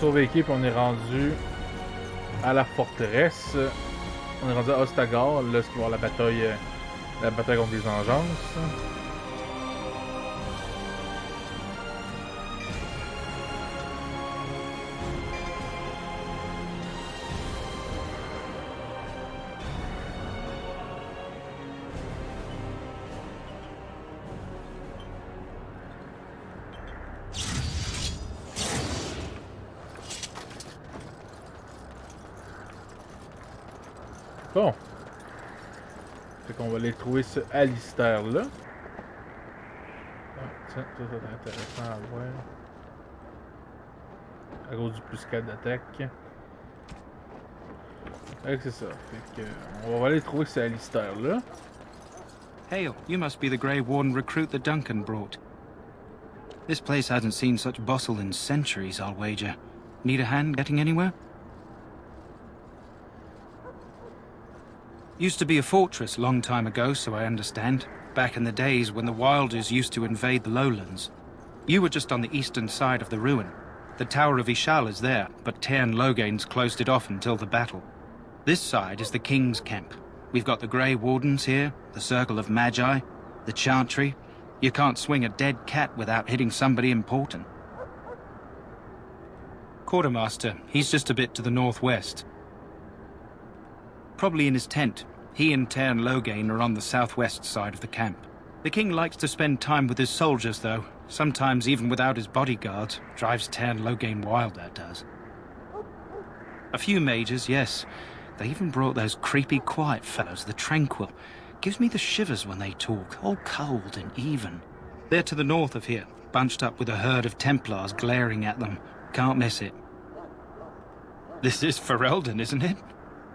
survécu, puis on est rendu à la forteresse. On est rendu à Ostagar, là, ce qui va y avoir la bataille contre les vengeances. Bon. Fait qu'on va aller trouver ce Alistair-là. Ah, tiens, ça va être intéressant à voir. À cause du plus 4 d'attaque. Fait que c'est ça. Fait que on va aller trouver ce Alistair-là. Hail, you must be the Grey Warden recruit that Duncan brought. This place hasn't seen such bustle in centuries, I'll wager. Need a hand getting anywhere? Used to be a fortress long time ago, so I understand. Back in the days when the Wilders used to invade the lowlands. You were just on the eastern side of the ruin. The Tower of Ishal is there, but Tairn Logain's closed it off until the battle. This side is the King's camp. We've got the Grey Wardens here, the Circle of Magi, the Chantry. You can't swing a dead cat without hitting somebody important. Quartermaster, he's just a bit to the northwest. Probably in his tent. He and Tairn Logain are on the southwest side of the camp. The king likes to spend time with his soldiers, though. Sometimes even without his bodyguards. Drives Tairn Logain wild, that does. A few mages, yes. They even brought those creepy quiet fellows, the Tranquil. Gives me the shivers when they talk, all cold and even. They're to the north of here, bunched up with a herd of Templars glaring at them. Can't miss it. This is Ferelden, isn't it?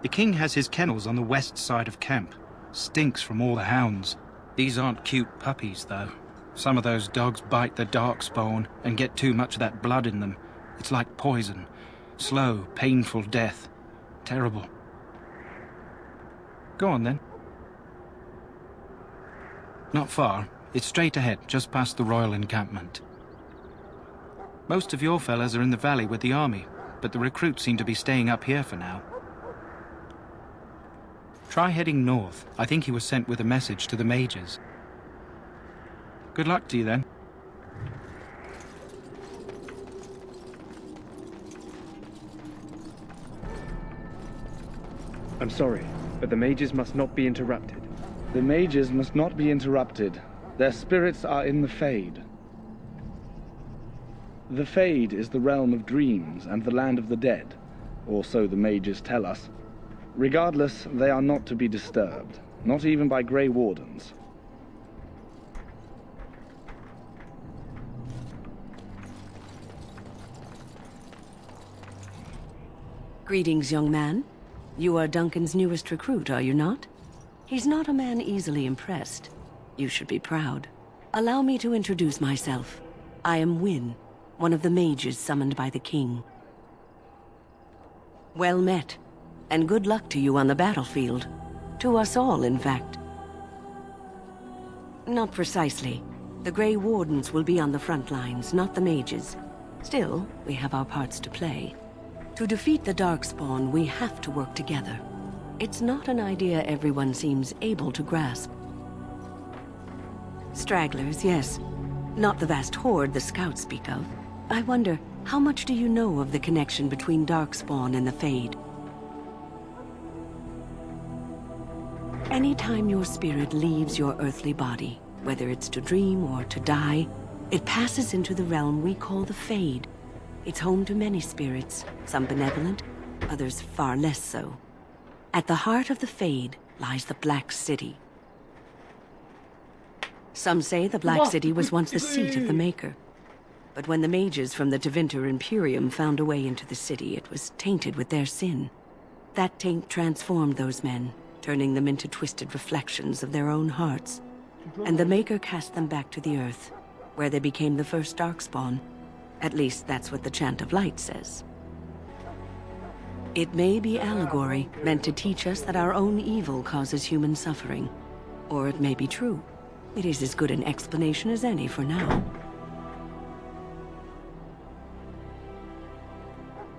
The king has his kennels on the west side of camp. Stinks from all the hounds. These aren't cute puppies, though. Some of those dogs bite the darkspawn and get too much of that blood in them. It's like poison. Slow, painful death. Terrible. Go on, then. Not far. It's straight ahead, just past the royal encampment. Most of your fellas are in the valley with the army, but the recruits seem to be staying up here for now. Try heading north. I think he was sent with a message to the mages. Good luck to you, then. I'm sorry, but the mages must not be interrupted. The mages must not be interrupted. Their spirits are in the Fade. The Fade is the realm of dreams and the land of the dead, or so the mages tell us. Regardless, they are not to be disturbed, not even by Grey Wardens. Greetings, young man. You are Duncan's newest recruit, are you not? He's not a man easily impressed. You should be proud. Allow me to introduce myself. I am Wynne, one of the mages summoned by the king. Well met. And good luck to you on the battlefield. To us all, in fact. Not precisely. The Grey Wardens will be on the front lines, not the mages. Still, we have our parts to play. To defeat the Darkspawn, we have to work together. It's not an idea everyone seems able to grasp. Stragglers, yes. Not the vast horde the scouts speak of. I wonder, how much do you know of the connection between Darkspawn and the Fade? Anytime your spirit leaves your earthly body, whether it's to dream or to die, it passes into the realm we call the Fade. It's home to many spirits, some benevolent, others far less so. At the heart of the Fade lies the Black City. Some say the Black City was once the seat of the Maker. But when the mages from the Tevinter Imperium found a way into the city, it was tainted with their sin. That taint transformed those men, turning them into twisted reflections of their own hearts. And the Maker cast them back to the Earth, where they became the first Darkspawn. At least that's what the Chant of Light says. It may be allegory, meant to teach us that our own evil causes human suffering. Or it may be true. It is as good an explanation as any for now.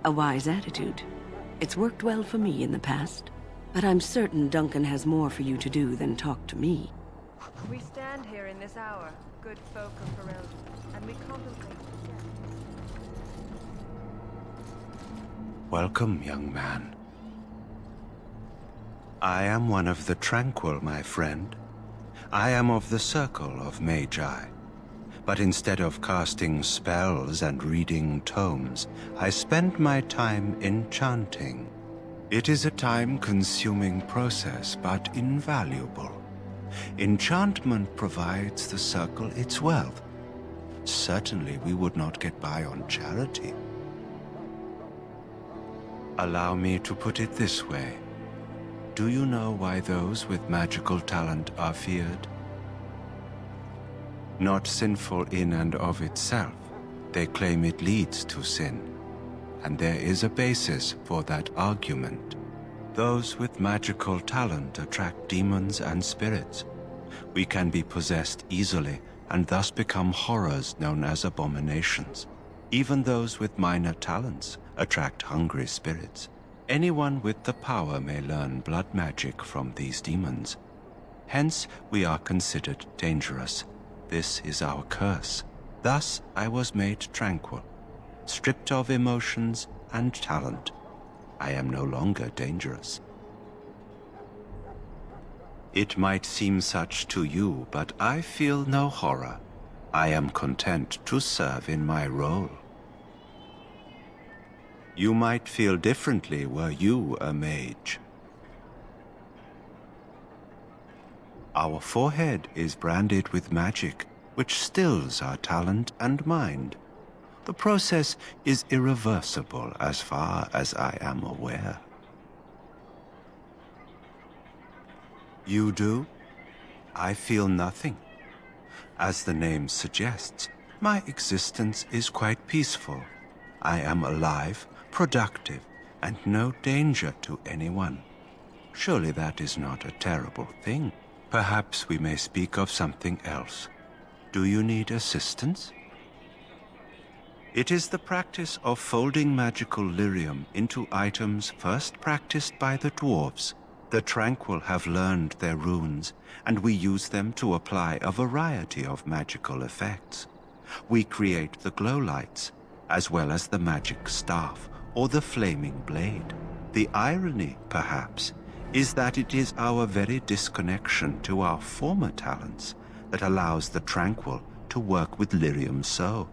A wise attitude. It's worked well for me in the past. But I'm certain Duncan has more for you to do than talk to me. We stand here in this hour, good folk of Ferelden, and we contemplate the death. Welcome, young man. I am one of the Tranquil, my friend. I am of the Circle of Magi. But instead of casting spells and reading tomes, I spend my time enchanting. It is a time-consuming process, but invaluable. Enchantment provides the Circle its wealth. Certainly we would not get by on charity. Allow me to put it this way. Do you know why those with magical talent are feared? Not sinful in and of itself. They claim it leads to sin. And there is a basis for that argument. Those with magical talent attract demons and spirits. We can be possessed easily and thus become horrors known as abominations. Even those with minor talents attract hungry spirits. Anyone with the power may learn blood magic from these demons. Hence, we are considered dangerous. This is our curse. Thus, I was made tranquil, stripped of emotions and talent. I am no longer dangerous. It might seem such to you, but I feel no horror. I am content to serve in my role. You might feel differently were you a mage. Our forehead is branded with magic, which stills our talent and mind. The process is irreversible as far as I am aware. You do? I feel nothing. As the name suggests, my existence is quite peaceful. I am alive, productive, and no danger to anyone. Surely that is not a terrible thing. Perhaps we may speak of something else. Do you need assistance? It is the practice of folding magical lyrium into items first practiced by the dwarves. The Tranquil have learned their runes, and we use them to apply a variety of magical effects. We create the glow lights, as well as the magic staff or the flaming blade. The irony, perhaps, is that it is our very disconnection to our former talents that allows the Tranquil to work with lyrium so.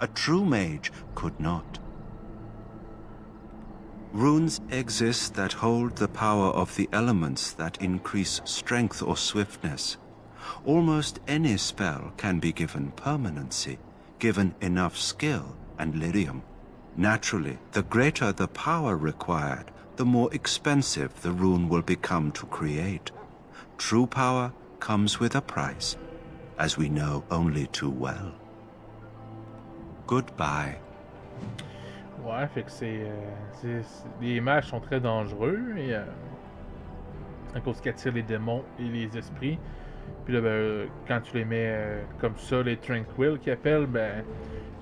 A true mage could not. Runes exist that hold the power of the elements that increase strength or swiftness. Almost any spell can be given permanency, given enough skill and lyrium. Naturally, the greater the power required, the more expensive the rune will become to create. True power comes with a price, as we know only too well. Goodbye. Ouais, fait que les mages sont très dangereux et à cause qu'ils attirent les démons et les esprits. Puis là, ben, quand tu les mets comme ça, les tranquil qu'ils appellent, ben,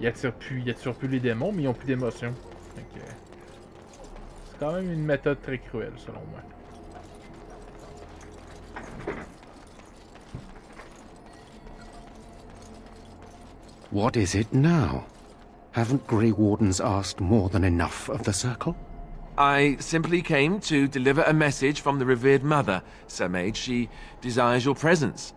ils attirent plus les démons, mais ils ont plus d'émotion. C'est quand même une méthode très cruelle, selon moi. What is it now? Haven't Grey Wardens asked more than enough of the Circle? I simply came to deliver a message from the revered mother, Sir Mage. She desires your presence.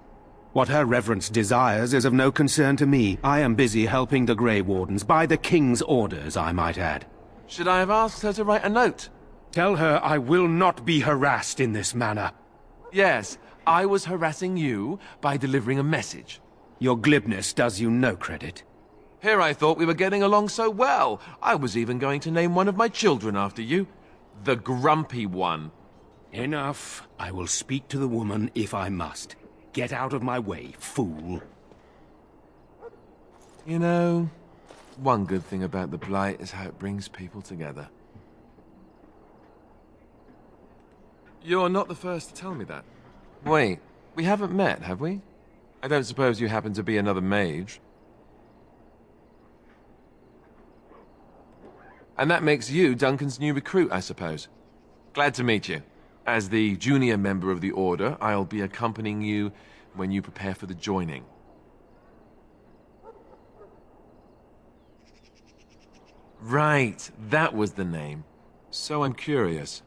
What her reverence desires is of no concern to me. I am busy helping the Grey Wardens, by the King's orders, I might add. Should I have asked her to write a note? Tell her I will not be harassed in this manner. Yes, I was harassing you by delivering a message. Your glibness does you no credit. Here I thought we were getting along so well. I was even going to name one of my children after you. The Grumpy One. Enough. I will speak to the woman if I must. Get out of my way, fool. You know, one good thing about the Blight is how it brings people together. You're not the first to tell me that. Wait, we haven't met, have we? I don't suppose you happen to be another mage? And that makes you Duncan's new recruit, I suppose. Glad to meet you. As the junior member of the Order, I'll be accompanying you when you prepare for the joining. Right, that was the name. So I'm curious.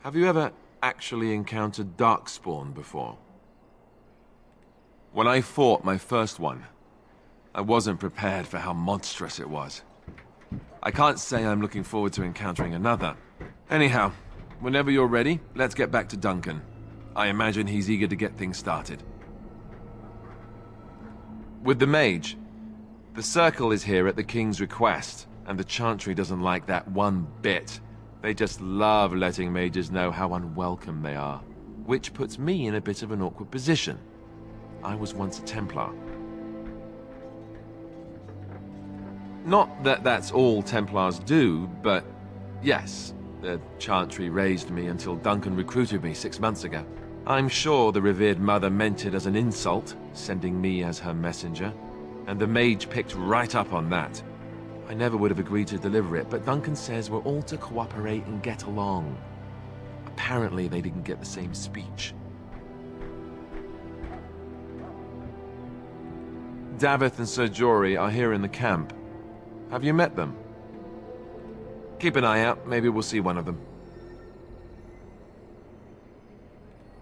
Have you ever actually encountered Darkspawn before? When I fought my first one, I wasn't prepared for how monstrous it was. I can't say I'm looking forward to encountering another. Anyhow, whenever you're ready, let's get back to Duncan. I imagine he's eager to get things started. With the mage, the circle is here at the king's request, and the Chantry doesn't like that one bit. They just love letting mages know how unwelcome they are, which puts me in a bit of an awkward position. I was once a Templar. Not that that's all Templars do, but yes, the Chantry raised me until Duncan recruited me 6 months ago. I'm sure the revered mother meant it as an insult, sending me as her messenger, and the mage picked right up on that. I never would have agreed to deliver it, but Duncan says we're all to cooperate and get along. Apparently they didn't get the same speech. Davith and Sir Jory are here in the camp. Have you met them? Keep an eye out, maybe we'll see one of them.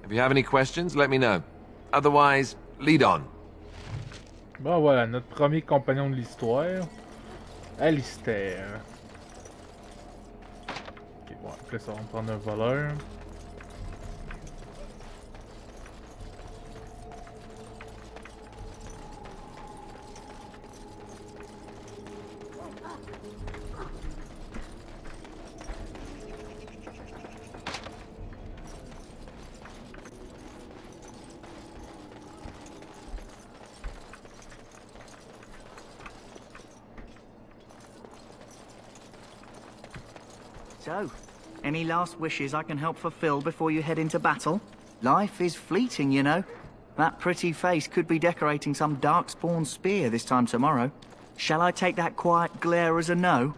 If you have any questions, let me know. Otherwise, lead on. Bon voilà, notre premier compagnon de l'histoire, Alistair. Ok, bon, après ça, on va prendre un voleur. So, any last wishes I can help fulfill before you head into battle? Life is fleeting, you know. That pretty face could be decorating some darkspawn spear this time tomorrow. Shall I take that quiet glare as a no?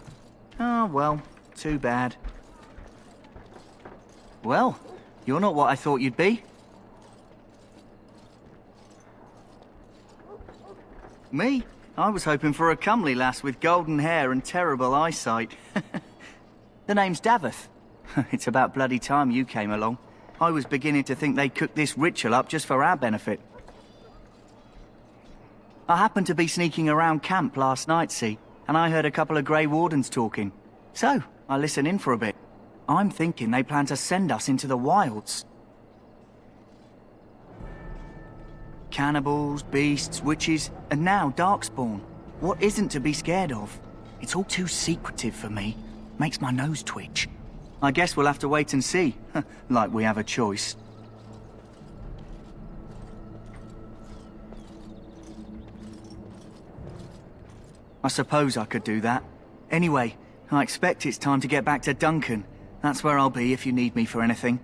Oh, well, too bad. Well, you're not what I thought you'd be. Me? I was hoping for a comely lass with golden hair and terrible eyesight. The name's Davith. It's about bloody time you came along. I was beginning to think they cooked this ritual up just for our benefit. I happened to be sneaking around camp last night, see, and I heard a couple of Grey Wardens talking. So, I listened in for a bit. I'm thinking they plan to send us into the wilds. Cannibals, beasts, witches, and now Darkspawn. What isn't to be scared of? It's all too secretive for me. Makes my nose twitch. I guess we'll have to wait and see, like we have a choice. I suppose I could do that. Anyway, I expect it's time to get back to Duncan. That's where I'll be if you need me for anything.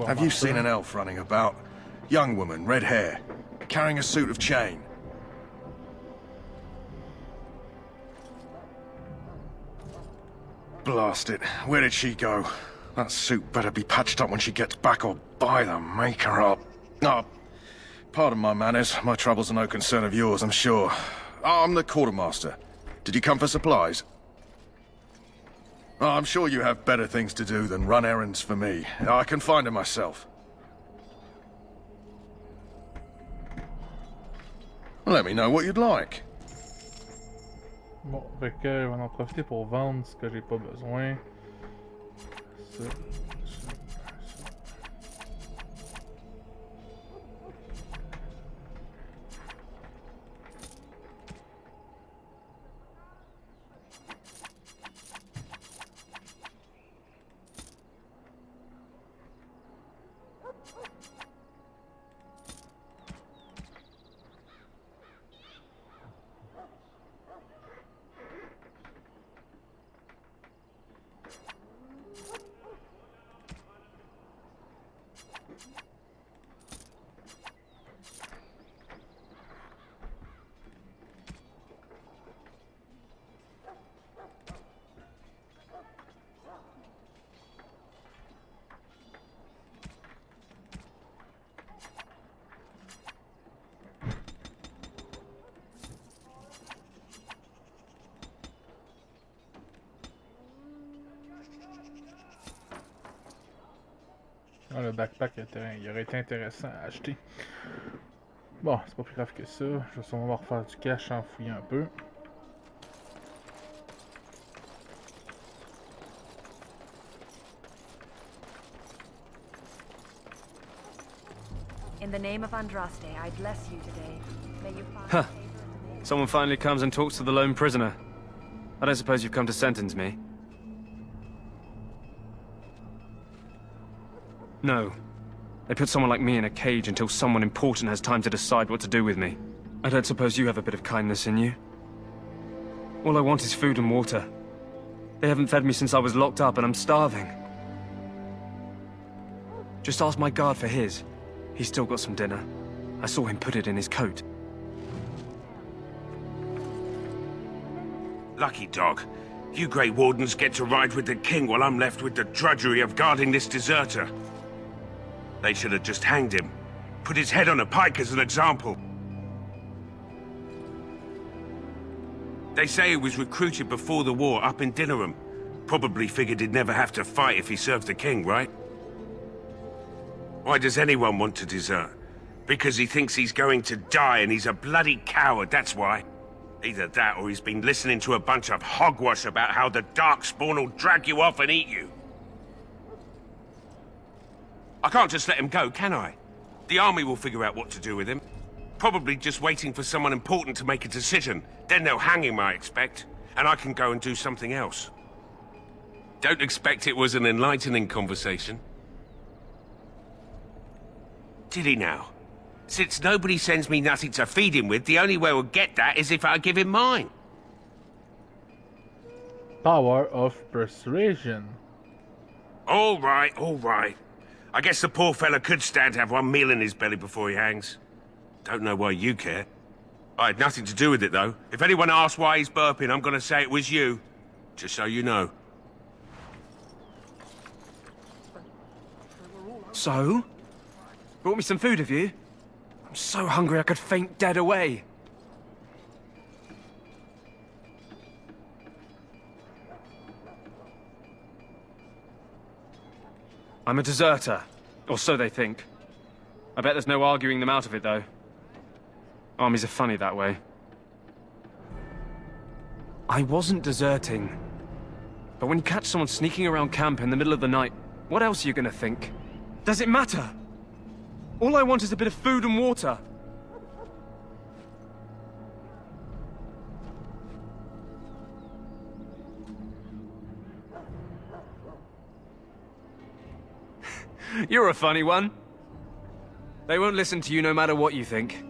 Have you seen an elf running about? Young woman, red hair, carrying a suit of chain. Blast it. Where did she go? That suit better be patched up when she gets back, or by the maker up. Oh, pardon my manners. My troubles are no concern of yours, I'm sure. Oh, I'm the quartermaster. Did you come for supplies? Oh, I'm sure you have better things to do than run errands for me. I can find them myself. Let me know what you'd like. Bon, fait que on va en profiter pour vendre ce que j'ai pas besoin. Ça. Ah, le backpack, il aurait été intéressant à acheter. Bon, c'est pas plus grave que ça. Je vais sûrement refaire du cash en fouillant un peu. In the name of Andraste, I bless you today. May you find Huh. favor and Someone finally comes and talks to the lone prisoner. I don't suppose you've come to sentence me? No. They put someone like me in a cage until someone important has time to decide what to do with me. I don't suppose you have a bit of kindness in you? All I want is food and water. They haven't fed me since I was locked up and I'm starving. Just ask my guard for his. He's still got some dinner. I saw him put it in his coat. Lucky dog. You Grey Wardens get to ride with the king while I'm left with the drudgery of guarding this deserter. They should have just hanged him. Put his head on a pike as an example. They say he was recruited before the war up in Dinnerham. Probably figured he'd never have to fight if he served the king, right? Why does anyone want to desert? Because he thinks he's going to die and he's a bloody coward, that's why. Either that or he's been listening to a bunch of hogwash about how the Darkspawn will drag you off and eat you. I can't just let him go, can I? The army will figure out what to do with him. Probably just waiting for someone important to make a decision. Then they'll hang him, I expect. And I can go and do something else. Don't expect it was an enlightening conversation. Did he now? Since nobody sends me nothing to feed him with, the only way we'll get that is if I give him mine. Power of persuasion. All right, all right. I guess the poor fella could stand to have one meal in his belly before he hangs. Don't know why you care. I had nothing to do with it, though. If anyone asks why he's burping, I'm gonna say it was you. Just so you know. So? Brought me some food, have you? I'm so hungry I could faint dead away. I'm a deserter. Or so they think. I bet there's no arguing them out of it, though. Armies are funny that way. I wasn't deserting. But when you catch someone sneaking around camp in the middle of the night, what else are you gonna think? Does it matter? All I want is a bit of food and water. You're a funny one. They won't listen to you no matter what you think.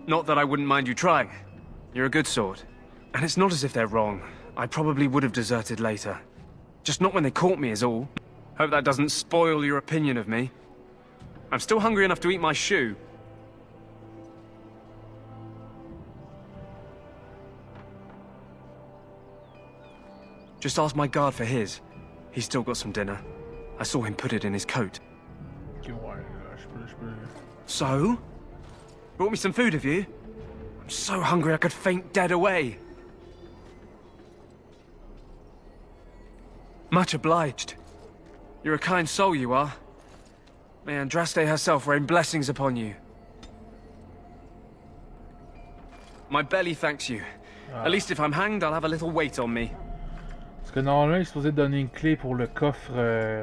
Not that I wouldn't mind you trying. You're a good sort. And it's not as if they're wrong. I probably would have deserted later. Just not when they caught me is all. Hope that doesn't spoil your opinion of me. I'm still hungry enough to eat my shoe. Just ask my guard for his. He's still got some dinner. I saw him put it in his coat. So? Brought me some food, have you? I'm so hungry I could faint dead away. Much obliged. You're a kind soul, you are. May Andraste herself rain blessings upon you. My belly thanks you. At least if I'm hanged, I'll have a little weight on me. Parce que normalement, il est supposé donner une clé pour le coffre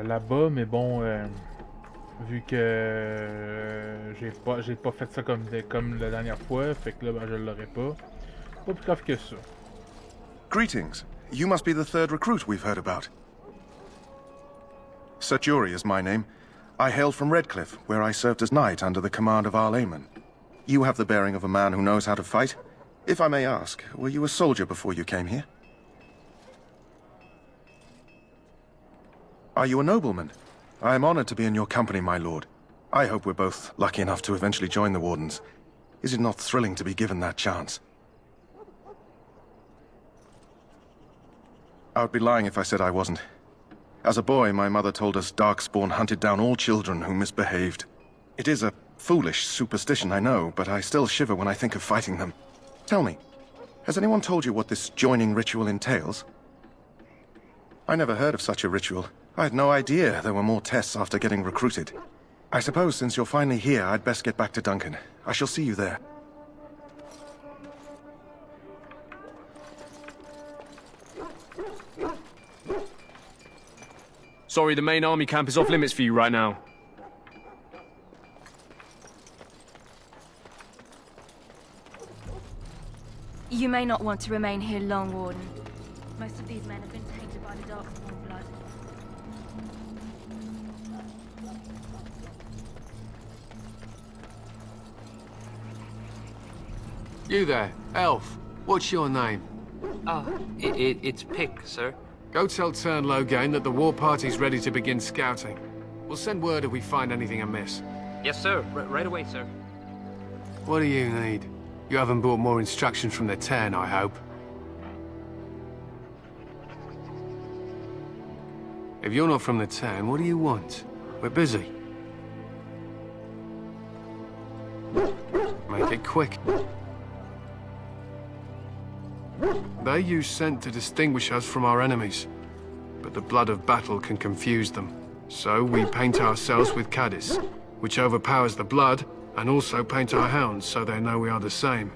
là-bas, mais bon, vu que j'ai pas fait ça comme la dernière fois, fait que là, ben, je l'aurai pas. Pas plus grave que ça. Greetings. You must be the third recruit we've heard about. Sir Jury is my name. I hail from Redcliffe, where I served as knight under the command of our Eamon. You have the bearing of a man who knows how to fight. If I may ask, were you a soldier before you came here? Are you a nobleman? I am honored to be in your company, my lord. I hope we're both lucky enough to eventually join the Wardens. Is it not thrilling to be given that chance? I would be lying if I said I wasn't. As a boy, my mother told us Darkspawn hunted down all children who misbehaved. It is a foolish superstition, I know, but I still shiver when I think of fighting them. Tell me, has anyone told you what this joining ritual entails? I never heard of such a ritual. I had no idea there were more tests after getting recruited. I suppose since you're finally here, I'd best get back to Duncan. I shall see you there. Sorry, the main army camp is off limits for you right now. You may not want to remain here long, Warden. Most of these men have been tainted by the Darkspawn blood. You there, elf. What's your name? It's Pick, sir. Go tell Tern Logain that the war party's ready to begin scouting. We'll send word if we find anything amiss. Yes, sir. Right away, sir. What do you need? You haven't brought more instructions from the Tern, I hope. If you're not from the Tern, what do you want? We're busy. Make it quick. They use scent to distinguish us from our enemies, but the blood of battle can confuse them. So we paint ourselves with caddis, which overpowers the blood, and also paint our hounds so they know we are the same.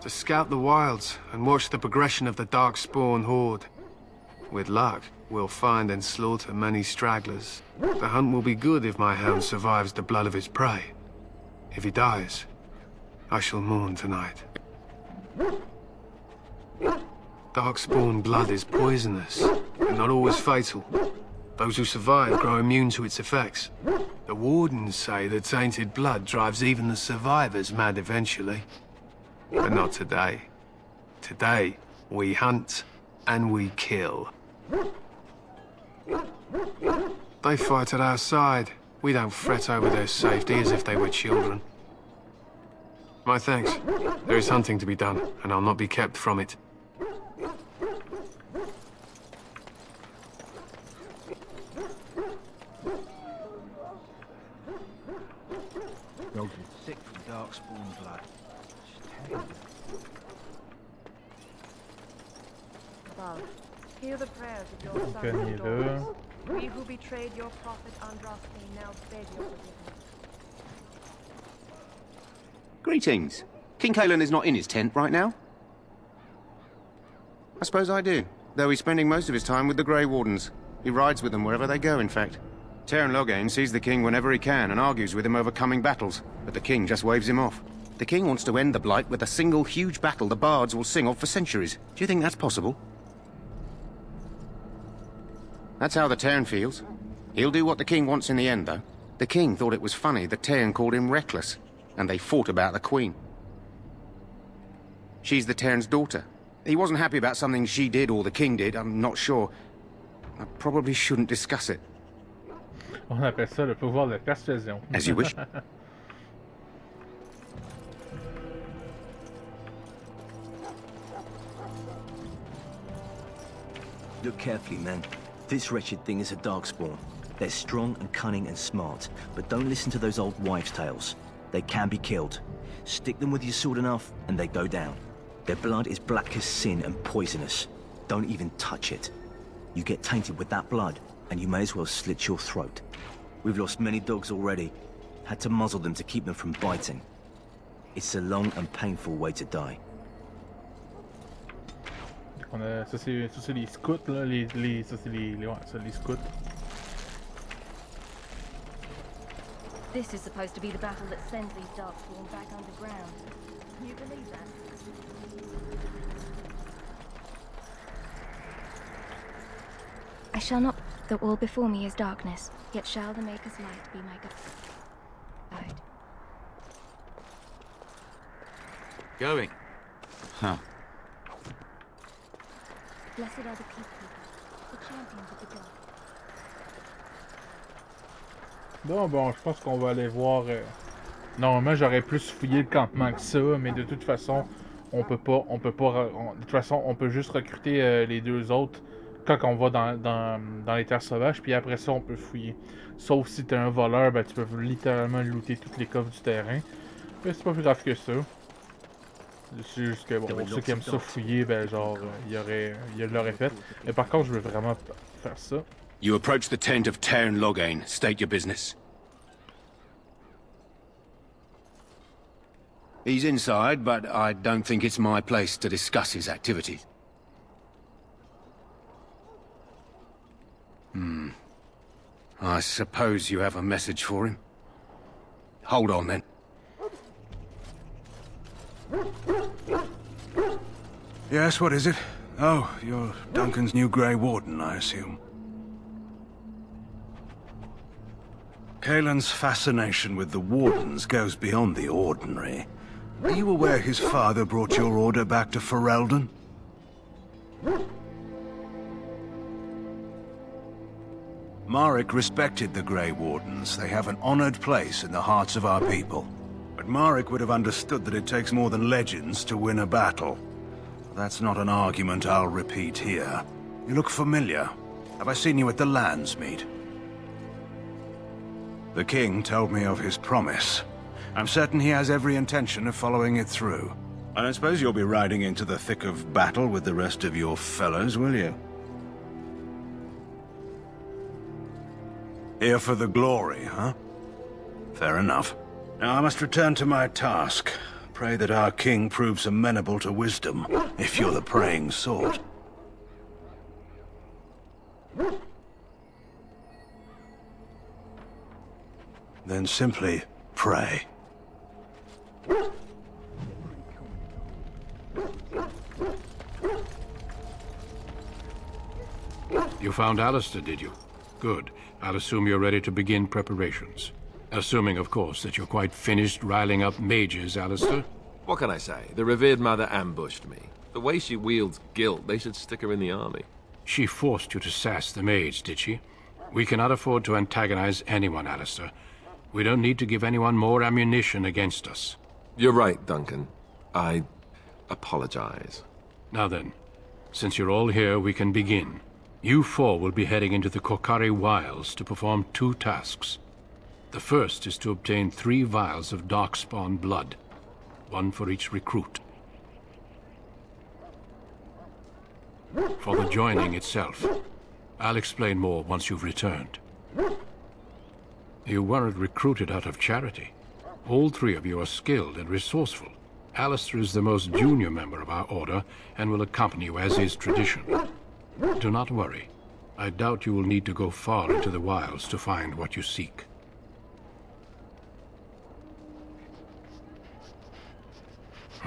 To scout the wilds and watch the progression of the Darkspawn horde. With luck, we'll find and slaughter many stragglers. The hunt will be good if my hound survives the blood of his prey. If he dies, I shall mourn tonight. Darkspawn blood is poisonous, but not always fatal. Those who survive grow immune to its effects. The wardens say that tainted blood drives even the survivors mad eventually. But not today. Today, we hunt and we kill. They fight at our side. We don't fret over their safety as if they were children. My thanks. There is hunting to be done, and I'll not be kept from it. Dogs are sick from Darkspawn blood. It's terrible. Above, hear the prayers of your sons and daughters. We who betrayed your prophet Andraste now beg your forgiveness. Greetings. King Kalen is not in his tent right now? I suppose I do, though he's spending most of his time with the Grey Wardens. He rides with them wherever they go, in fact. Tern Logain sees the king whenever he can and argues with him over coming battles, but the king just waves him off. The king wants to end the Blight with a single huge battle the bards will sing of for centuries. Do you think that's possible? That's how the Tern feels. He'll do what the king wants in the end, though. The king thought it was funny that Tern called him reckless, and they fought about the queen. She's the Tern's daughter. He wasn't happy about something she did or the king did, I'm not sure. I probably shouldn't discuss it. On appelle ça le pouvoir de persuasion. As you wish. Look carefully, men. This wretched thing is a Darkspawn. They're strong and cunning and smart, but don't listen to those old wives' tales. They can be killed. Stick them with your sword enough, and they go down. Their blood is black as sin and poisonous. Don't even touch it. You get tainted with that blood, and you may as well slit your throat. We've lost many dogs already. Had to muzzle them to keep them from biting. It's a long and painful way to die. Ça c'est les scouts là, ça c'est les scouts. This is supposed to be the battle that sends these Darkspawn back underground. Can you believe that? I shall not. The all before me is darkness, yet shall the Maker's light be my guide. Going. Huh. Blessed are the peacekeepers, the champions of the God. Bon, je pense qu'on va aller voir... Normalement, j'aurais plus fouillé le campement que ça, mais de toute façon, on peut pas... de toute façon, on peut juste recruter les deux autres quand on va dans les terres sauvages, puis après ça, on peut fouiller. Sauf si t'es un voleur, ben tu peux littéralement looter tous les coffres du terrain. Mais c'est pas plus grave que ça. C'est juste que bon, pour ceux qui aiment ça fouiller, ben genre, il l'aurait fait. Mais par contre, je veux vraiment faire ça. You approach the tent of Tairn Loghain. State your business. He's inside, but I don't think it's my place to discuss his activities. I suppose you have a message for him. Hold on, then. Yes, what is it? Oh, you're Duncan's new Grey Warden, I assume. Kaelin's fascination with the Wardens goes beyond the ordinary. Are you aware his father brought your order back to Ferelden? Marek respected the Grey Wardens. They have an honored place in the hearts of our people. But Marek would have understood that it takes more than legends to win a battle. That's not an argument I'll repeat here. You look familiar. Have I seen you at the Landsmeet? The king told me of his promise. I'm certain he has every intention of following it through. I don't suppose you'll be riding into the thick of battle with the rest of your fellows, will you? Here for the glory, huh? Fair enough. Now I must return to my task. Pray that our king proves amenable to wisdom, if you're the praying sort. Then simply pray. You found Alistair, did you? Good. I'll assume you're ready to begin preparations. Assuming, of course, that you're quite finished riling up mages, Alistair. What can I say? The revered mother ambushed me. The way she wields guilt, they should stick her in the army. She forced you to sass the mage, did she? We cannot afford to antagonize anyone, Alistair. We don't need to give anyone more ammunition against us. You're right, Duncan. I apologize. Now then, since you're all here, we can begin. You four will be heading into the Korcari Wilds to perform 2 tasks. The first is to obtain 3 vials of Darkspawn blood, 1 for each recruit. For the joining itself, I'll explain more once you've returned. You weren't recruited out of charity. All 3 of you are skilled and resourceful. Alistair is the most junior member of our order and will accompany you as is tradition. Do not worry. I doubt you will need to go far into the wilds to find what you seek.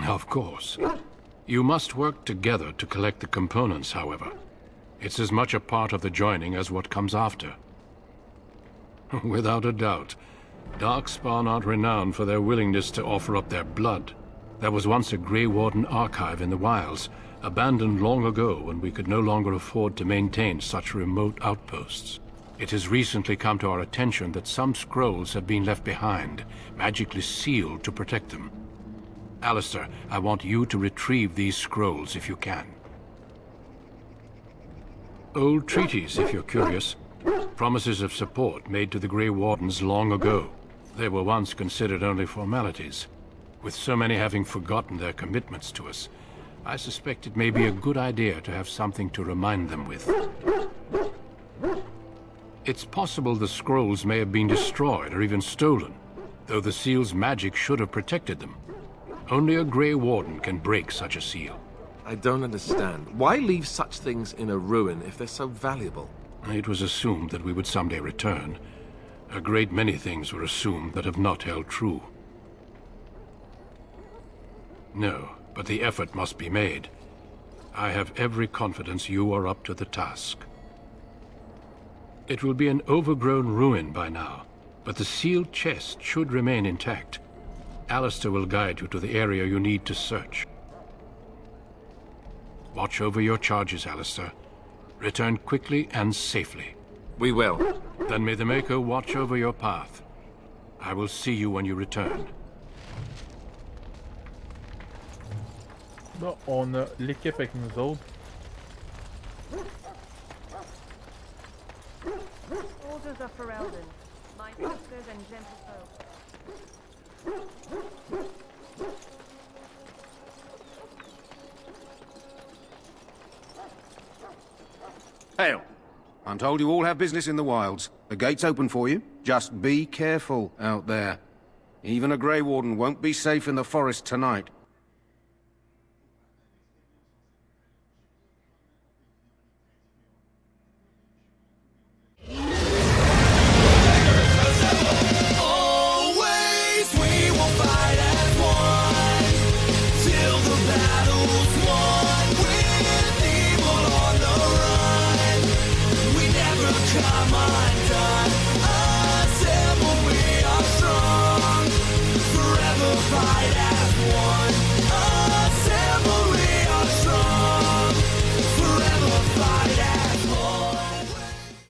Of course. You must work together to collect the components, however. It's as much a part of the joining as what comes after. Without a doubt. Darkspawn aren't renowned for their willingness to offer up their blood. There was once a Grey Warden archive in the wilds, abandoned long ago when we could no longer afford to maintain such remote outposts. It has recently come to our attention that some scrolls have been left behind, magically sealed to protect them. Alistair, I want you to retrieve these scrolls if you can. Old treaties, if you're curious. Promises of support made to the Grey Wardens long ago. They were once considered only formalities. With so many having forgotten their commitments to us, I suspect it may be a good idea to have something to remind them with. It's possible the scrolls may have been destroyed or even stolen, though the seal's magic should have protected them. Only a Grey Warden can break such a seal. I don't understand. Why leave such things in a ruin if they're so valuable? It was assumed that we would someday return. A great many things were assumed that have not held true. No, but the effort must be made. I have every confidence you are up to the task. It will be an overgrown ruin by now, but the sealed chest should remain intact. Alistair will guide you to the area you need to search. Watch over your charges, Alistair. Return quickly and safely. We will. Then may the Maker watch over your path. I will see you when you return. Bon, on a l'équipe avec nous autres. Soldiers of Ferelden, my sisters and gentlefolk. Hail. I'm told you all have business in the wilds. The gate's open for you. Just be careful out there. Even a Grey Warden won't be safe in the forest tonight.